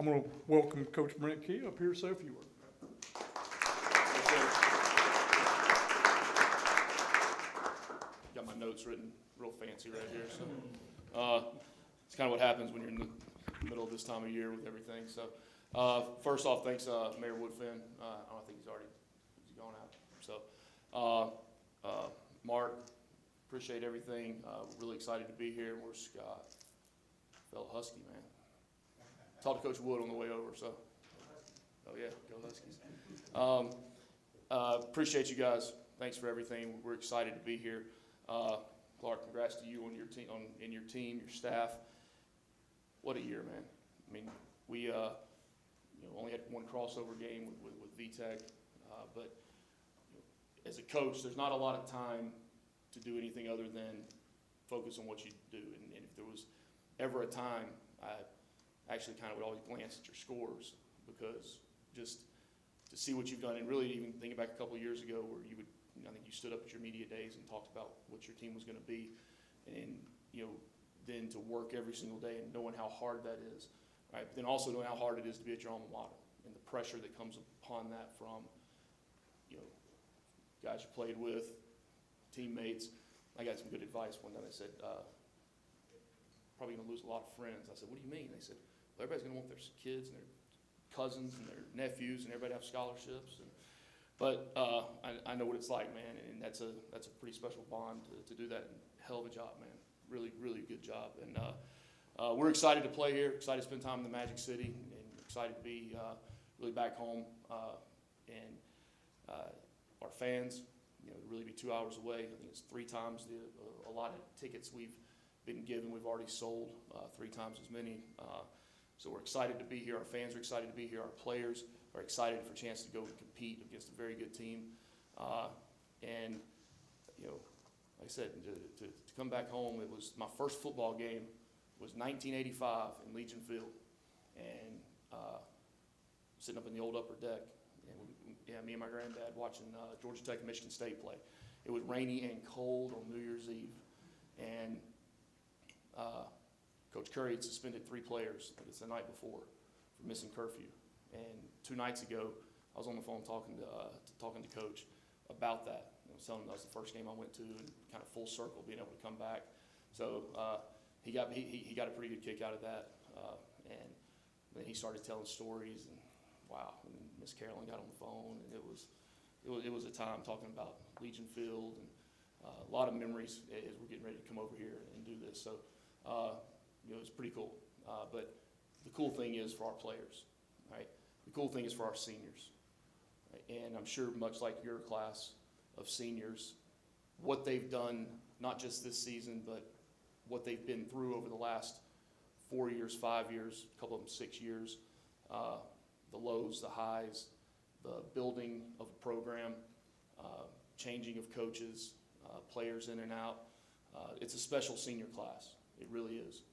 going to welcome Coach Brent Key up here to say a few words. Got my notes written real fancy right here. So it's kind of what happens when you're in the middle of this time of year with everything. So first off, thanks Mayor Woodfin. I don't think he's gone out. So Mark, appreciate everything. Really excited to be here. Where's Scott? Fellow Husky, man. Talked to Coach Wood on the way over, so. Oh yeah, go Huskies. Appreciate you guys. Thanks for everything. We're excited to be here. Clark, congrats to you on your team, your team, your staff. What a year, man. I mean, we only had one crossover game with VTech, but as a coach, there's not a lot of time to do anything other than focus on what you do. And if there was ever a time, I actually kind of would always glance at your scores, because just to see what you've done, and really even thinking back a couple of years ago where I think you stood up at your media days and talked about what your team was going to be, and then to work every single day and knowing how hard that is, right? But then also knowing how hard it is to be at your alma mater and the pressure that comes upon that from guys you played with, teammates. I got some good advice one time. They said, probably going to lose a lot of friends. I said, what do you mean? They said, well, everybody's going to want their kids and their cousins and their nephews and everybody to have scholarships. But I know what it's like, man, and that's a pretty special bond to do that. And hell of a job, man. Really, really good job. And we're excited to play here, excited to spend time in the Magic City, and excited to be really back home. And our fans, really be 2 hours away. I think it's 3 times the allotted tickets we've been given. We've already sold 3 times as many. So we're excited to be here. Our fans are excited to be here. Our players are excited for a chance to go and compete against a very good team. And like I said, to come back home, it was my first football game was 1985 in Legion Field, and sitting up in the old upper deck, and me and my granddad watching Georgia Tech and Michigan State play. It was rainy and cold on New Year's Eve, and Coach Curry had suspended 3 players. It's the night before for missing curfew. And 2 nights ago, I was on the phone talking to Coach about that. I was telling him that was the first game I went to, and kind of full circle being able to come back. So he got a pretty good kick out of that. And then he started telling stories, and wow. And Miss Carolyn got on the phone, and it was a time talking about Legion Field, and a lot of memories as we're getting ready to come over here and do this. So it's pretty cool. But the cool thing is for our players, right? The cool thing is for our seniors, right? And I'm sure much like your class of seniors, what they've done, not just this season, but what they've been through over the last 4 years, 5 years, a couple of them 6 years, the lows, the highs, the building of a program, changing of coaches, players in and out. It's a special senior class. It really is.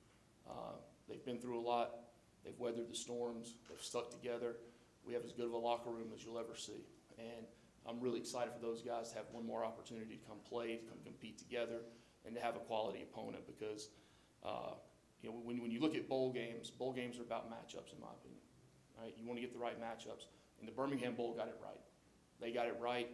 They've been through a lot. They've weathered the storms. They've stuck together. We have as good of a locker room as you'll ever see. And I'm really excited for those guys to have one more opportunity to come play, to come compete together, and to have a quality opponent, because when you look at bowl games are about matchups, in my opinion. Right? You want to get the right matchups. And the Birmingham Bowl got it right. They got it right.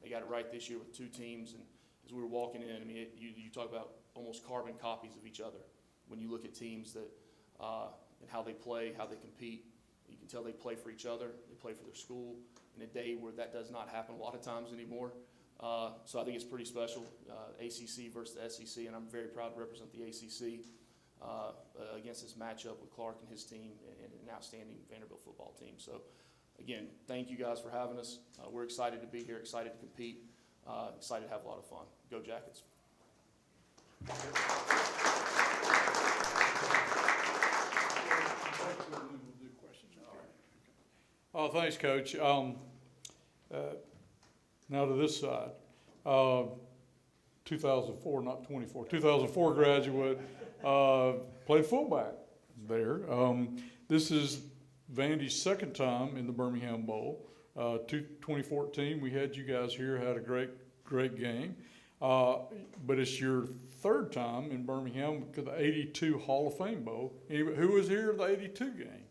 They got it right this year with 2 teams. And as we were walking in, I mean, you talk about almost carbon copies of each other. When you look at teams that and how they play, how they compete, you can tell they play for each other. They play for their school in a day where that does not happen a lot of times anymore. So I think it's pretty special, ACC versus the SEC, and I'm very proud to represent the ACC against this matchup with Clark and his team, and an outstanding Vanderbilt football team. So again, thank you guys for having us. We're excited to be here, excited to compete, excited to have a lot of fun. Go Jackets. Oh, thanks, Coach. Now to this side. 2004, not 24. 2004 graduate, played fullback there. This is Vandy's second time in the Birmingham Bowl. 2014, we had you guys here, had a great game. But it's your third time in Birmingham to the 82 Hall of Fame Bowl. Who was here at the 82 game?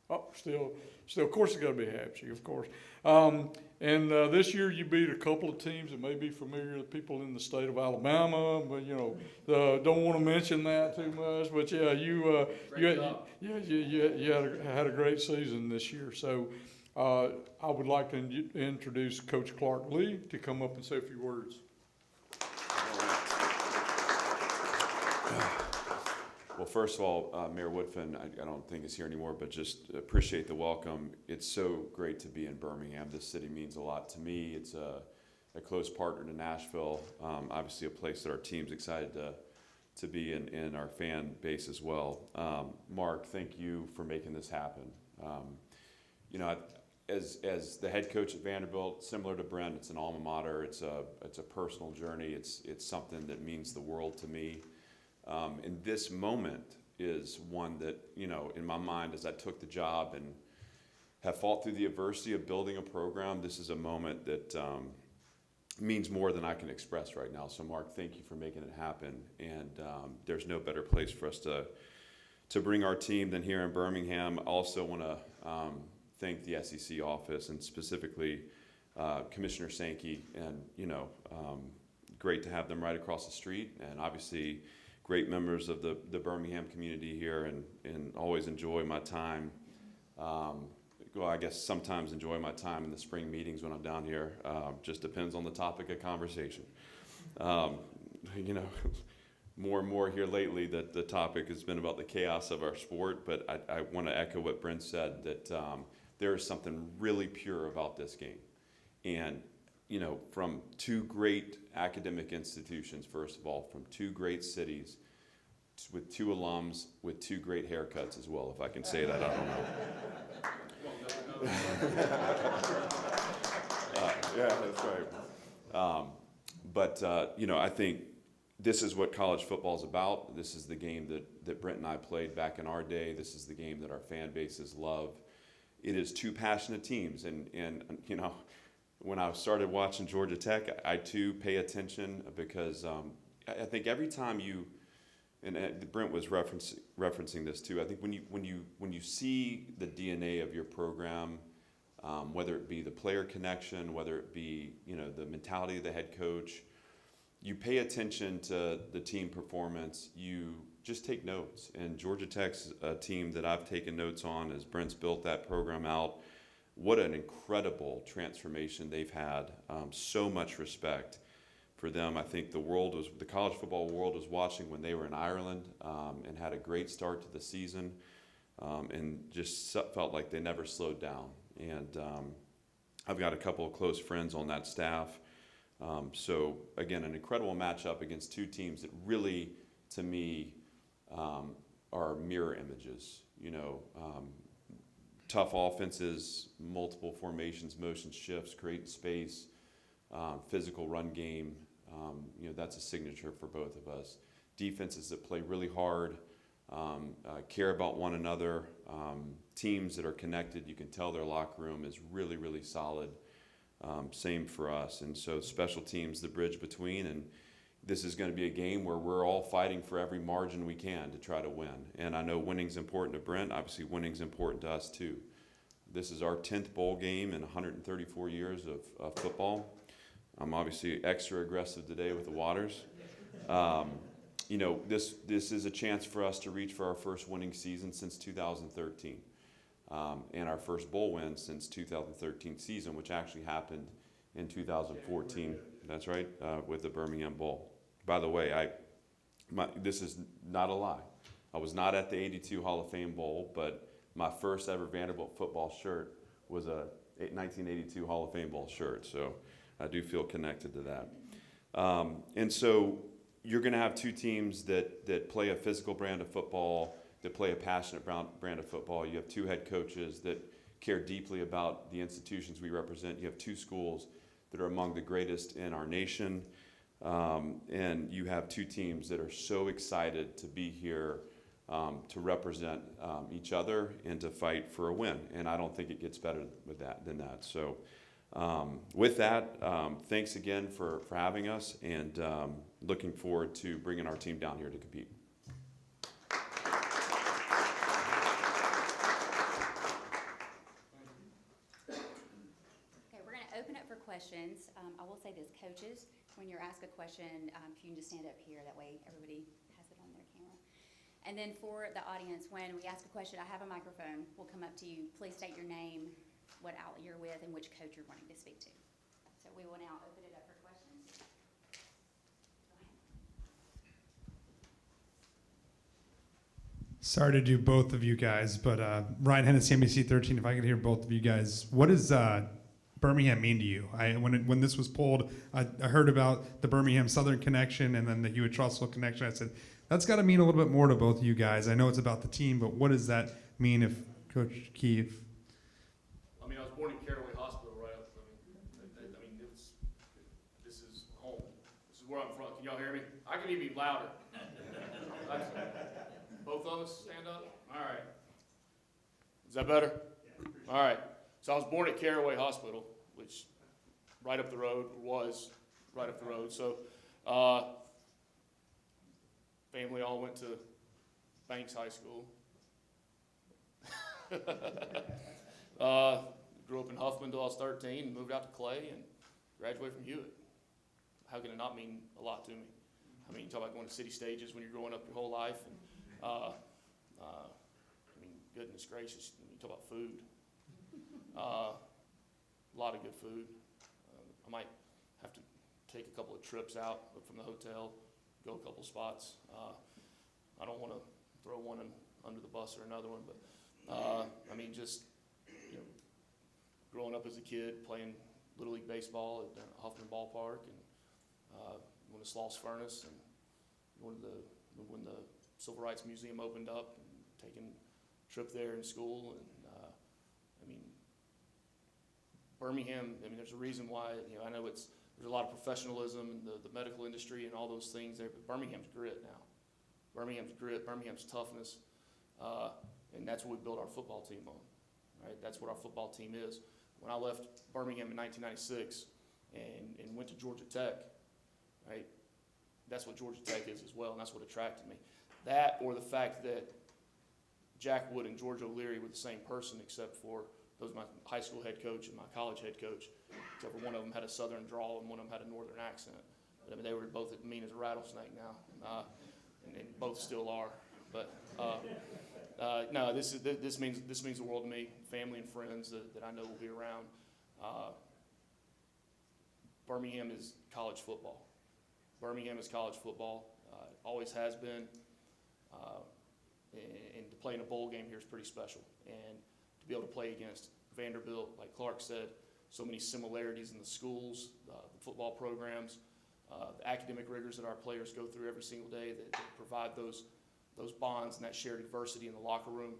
Oh, still, of course it's got to be Hatchie, of course. And this year you beat a couple of teams that may be familiar to people in the state of Alabama, but don't want to mention that too much. But yeah, you had a great season this year. So I would like to introduce Coach Clark Lee to come up and say a few words. Well, first of all, Mayor Woodfin, I don't think is here anymore, but just appreciate the welcome. It's so great to be in Birmingham. This city means a lot to me. It's a close partner to Nashville, obviously a place that our team's excited to be in our fan base as well. Mark, thank you for making this happen. As the head coach at Vanderbilt, similar to Brent, it's an alma mater. It's a personal journey. It's something that means the world to me. And this moment is one that, in my mind, as I took the job and have fought through the adversity of building a program, this is a moment that means more than I can express right now. So, Mark, thank you for making it happen. And there's no better place for us to bring our team than here in Birmingham. I also want to thank the SEC office and specifically Commissioner Sankey. And, great to have them right across the street. And obviously, great members of the Birmingham community here, and always enjoy my time. Well, I guess sometimes enjoy my time in the spring meetings when I'm down here. Just depends on the topic of conversation. More and more here lately that the topic has been about the chaos of our sport, but I want to echo what Brent said, that there is something really pure about this game. And from two great academic institutions, first of all, from two great cities, with two alums, with two great haircuts as well, if I can say that, I don't know. Yeah, that's right. But I think this is what college football is about. This is the game that Brent and I played back in our day. This is the game that our fan bases love. It is two passionate teams, and when I started watching Georgia Tech, I too pay attention because I think every time and Brent was referencing this too. I think when you see the DNA of your program, whether it be the player connection, whether it be the mentality of the head coach, you pay attention to the team performance. You just take notes. And Georgia Tech's a team that I've taken notes on as Brent's built that program out. What an incredible transformation they've had. So much respect for them. I think the college football world was watching when they were in Ireland and had a great start to the season and just felt like they never slowed down. And I've got a couple of close friends on that staff. So again, an incredible matchup against two teams that really, to me, are mirror images. Tough offenses, multiple formations, motion shifts, create space, physical run game. That's a signature for both of us. Defenses that play really hard, care about one another, teams that are connected. You can tell their locker room is really, really solid. Same for us. And so special teams, the bridge between, and this is going to be a game where we're all fighting for every margin we can to try to win. And I know winning's important to Brent. Obviously, winning's important to us too. This is our 10th bowl game in 134 years of football. I'm obviously extra aggressive today with the waters. This is a chance for us to reach for our first winning season since 2013, and our first bowl win since 2013 season, which actually happened in 2014. That's right, with the Birmingham Bowl. By the way, this is not a lie. I was not at the '82 Hall of Fame Bowl, but my first ever Vanderbilt football shirt was a 1982 Hall of Fame Bowl shirt. So I do feel connected to that. And so you're going to have two teams that play a physical brand of football, that play a passionate brand of football. You have two head coaches that care deeply about the institutions we represent. You have two schools that are among the greatest in our nation. And you have two teams that are so excited to be here to represent each other and to fight for a win. And I don't think it gets better than that. So with that, thanks again for having us, and looking forward to bringing our team down here to compete. questions. I will say this, coaches, when you're asked a question, if you can just stand up here, that way everybody has it on their camera. And then for the audience, when we ask a question, I have a microphone. We'll come up to you. Please state your name, what outlet you're with, and which coach you're wanting to speak to. So we will now open it up for questions. Sorry to do both of you guys, but Ryan Hennessy, NBC 13, if I could hear both of you guys, what does Birmingham mean to you? When this was pulled, I heard about the Birmingham Southern connection and then the Hewitt-Trussell connection. I said, that's got to mean a little bit more to both of you guys. I know it's about the team, but what does that mean if Coach Key? I mean, I was born in Caraway Hospital, right? This is home. This is where I'm from. Can y'all hear me? I can even be louder. Both of us stand up? All right. Is that better? All right. So I was born at Caraway Hospital, which right up the road, was right up the road. So family all went to Banks High School. Grew up in Huffman until I was 13, moved out to Clay, and graduated from Hewitt. How can it not mean a lot to me? I mean, you talk about going to city stages when you're growing up your whole life, and I mean, goodness gracious, you talk about food. A lot of good food. I might have to take a couple of trips out from the hotel, go a couple spots. I don't want to throw one under the bus or another one, but I mean, just growing up as a kid, playing Little League baseball at Huffman Ballpark, and went to Sloss Furnace, and when the Civil Rights Museum opened up, and taking a trip there in school, and I mean, Birmingham. I mean, there's a reason why. I know there's a lot of professionalism in the medical industry and all those things there, but Birmingham's grit now. Birmingham's grit, Birmingham's toughness, and that's what we built our football team on. Right, that's what our football team is. When I left Birmingham in 1996 and went to Georgia Tech, right, that's what Georgia Tech is as well, and that's what attracted me. That, or the fact that Jack Wood and George O'Leary were the same person, except for those my high school head coach and my college head coach, except for one of them had a southern drawl and one of them had a northern accent. But, I mean, they were both as mean as a rattlesnake now, and both still are. But no, this means the world to me. Family and friends that I know will be around. Birmingham is college football. Birmingham is college football. Always has been. And to play in a bowl game here is pretty special. And to be able to play against Vanderbilt, like Clark said, so many similarities in the schools, the football programs, the academic rigors that our players go through every single day that provide those bonds and that shared adversity in the locker room.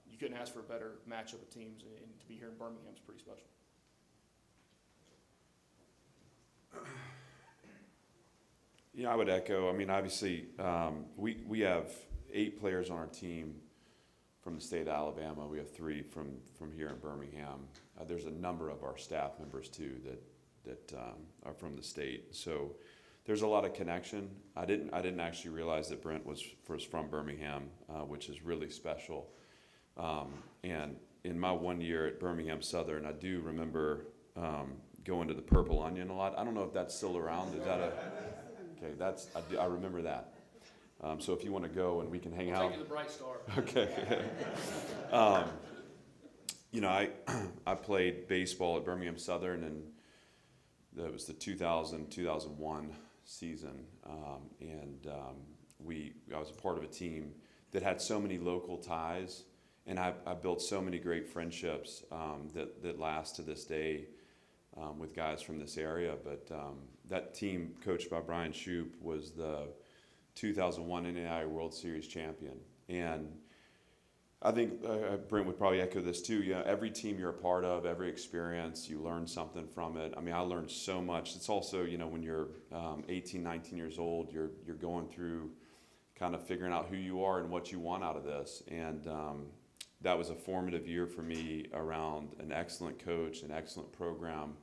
You couldn't ask for a better matchup of teams, and to be here in Birmingham is pretty special. Yeah, I would echo. I mean, obviously, we have 8 players on our team from the state of Alabama. We have 3 from here in Birmingham. There's a number of our staff members too that are from the state. So there's a lot of connection. I didn't actually realize that Brent was from Birmingham, which is really special. And in my 1 year at Birmingham Southern, I do remember going to the Purple Onion a lot. I don't know if that's still around. Is that okay? I remember that. So if you want to go and we can hang out. Take you to the Bright Star. Okay. I played baseball at Birmingham Southern, and that was the 2000-2001 season. I was a part of a team that had so many local ties, and I built so many great friendships that last to this day with guys from this area. But that team, coached by Brian Shoup, was the 2001 NAIA World Series champion. And I think Brent would probably echo this too. Every team you're a part of, every experience, you learn something from it. I mean, I learned so much. It's also, when you're 18, 19 years old, you're going through kind of figuring out who you are and what you want out of this. And that was a formative year for me around an excellent coach, an excellent program,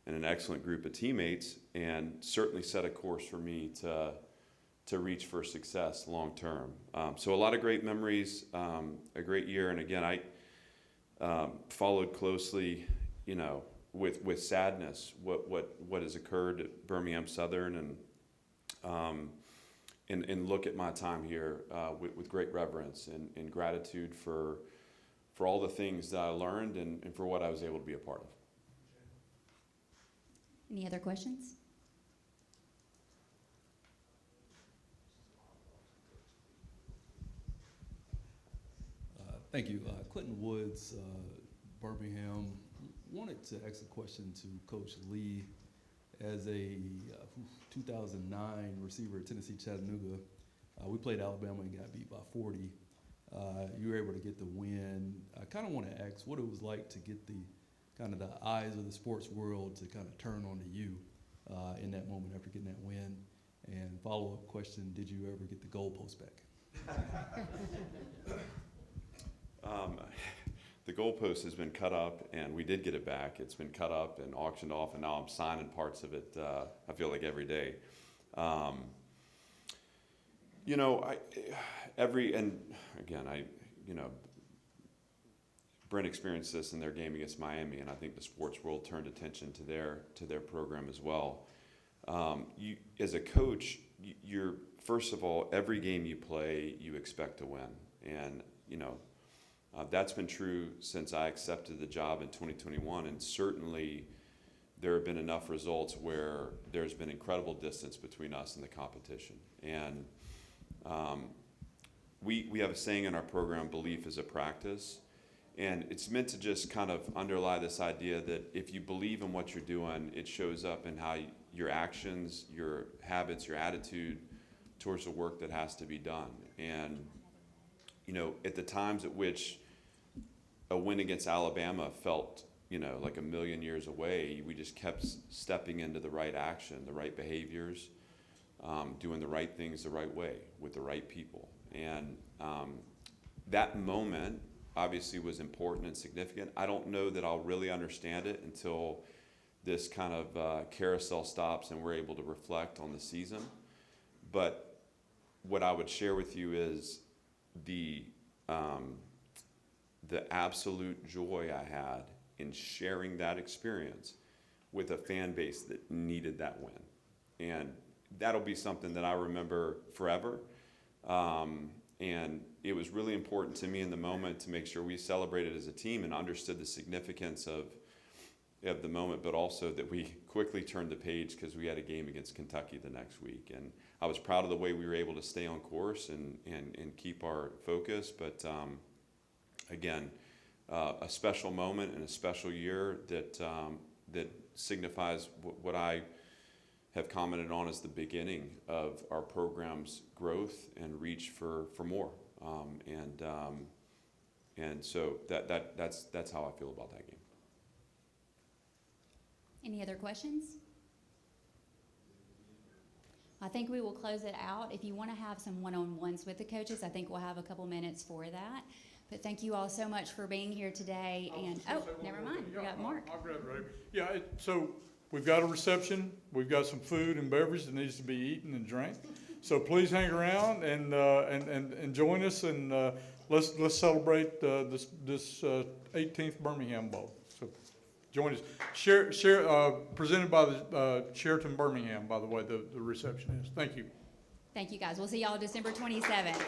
and an excellent group of teammates, and certainly set a course for me to reach for success long term. So a lot of great memories, a great year. And again, I followed closely, with sadness what has occurred at Birmingham Southern, and look at my time here with great reverence and gratitude for all the things that I learned and for what I was able to be a part of. Any other questions? Thank you. Clinton Woods, Birmingham. Wanted to ask a question to Coach Lee. As a 2009 receiver at Tennessee Chattanooga, we played Alabama and got beat by 40. You were able to get the win. I kind of want to ask what it was like to get the kind of the eyes of the sports world to kind of turn onto you in that moment after getting that win. And follow-up question, did you ever get the goalpost back? The goalpost has been cut up, and we did get it back. It's been cut up and auctioned off, and now I'm signing parts of it. I feel like every day. Brent experienced this in their game against Miami, and I think the sports world turned attention to their program as well. You, as a coach, you're first of all, every game you play, you expect to win, and that's been true since I accepted the job in 2021, and certainly there have been enough results where there's been incredible distance between us and the competition. And we have a saying in our program, belief is a practice, and it's meant to just kind of underlie this idea that if you believe in what you're doing, it shows up in how your actions, your habits, your attitude towards the work that has to be done. And at the times at which a win against Alabama felt, like a million years away, we just kept stepping into the right action, the right behaviors, doing the right things the right way with the right people. And that moment obviously was important and significant. I don't know that I'll really understand it until this kind of carousel stops and we're able to reflect on the season. But what I would share with you is the absolute joy I had in sharing that experience with a fan base that needed that win. And that'll be something that I remember forever. And it was really important to me in the moment to make sure we celebrated as a team and understood the significance of the moment, but also that we quickly turned the page because we had a game against Kentucky the next week. And I was proud of the way we were able to stay on course and keep our focus. But again, a special moment and a special year that signifies what I have commented on as the beginning of our program's growth and reach for more. And so that's how I feel about that game. Any other questions? I think we will close it out. If you want to have some one-on-ones with the coaches, I think we'll have a couple minutes for that. But thank you all so much for being here today. And never mind, we got Mark. I'll grab it right here. Yeah, so we've got a reception. We've got some food and beverage that needs to be eaten and drank. So please hang around and join us, and let's celebrate this 18th Birmingham Bowl. So join us. Presented by the Sheraton Birmingham, by the way, the reception is. Thank you. Thank you, guys. We'll see y'all December 27th.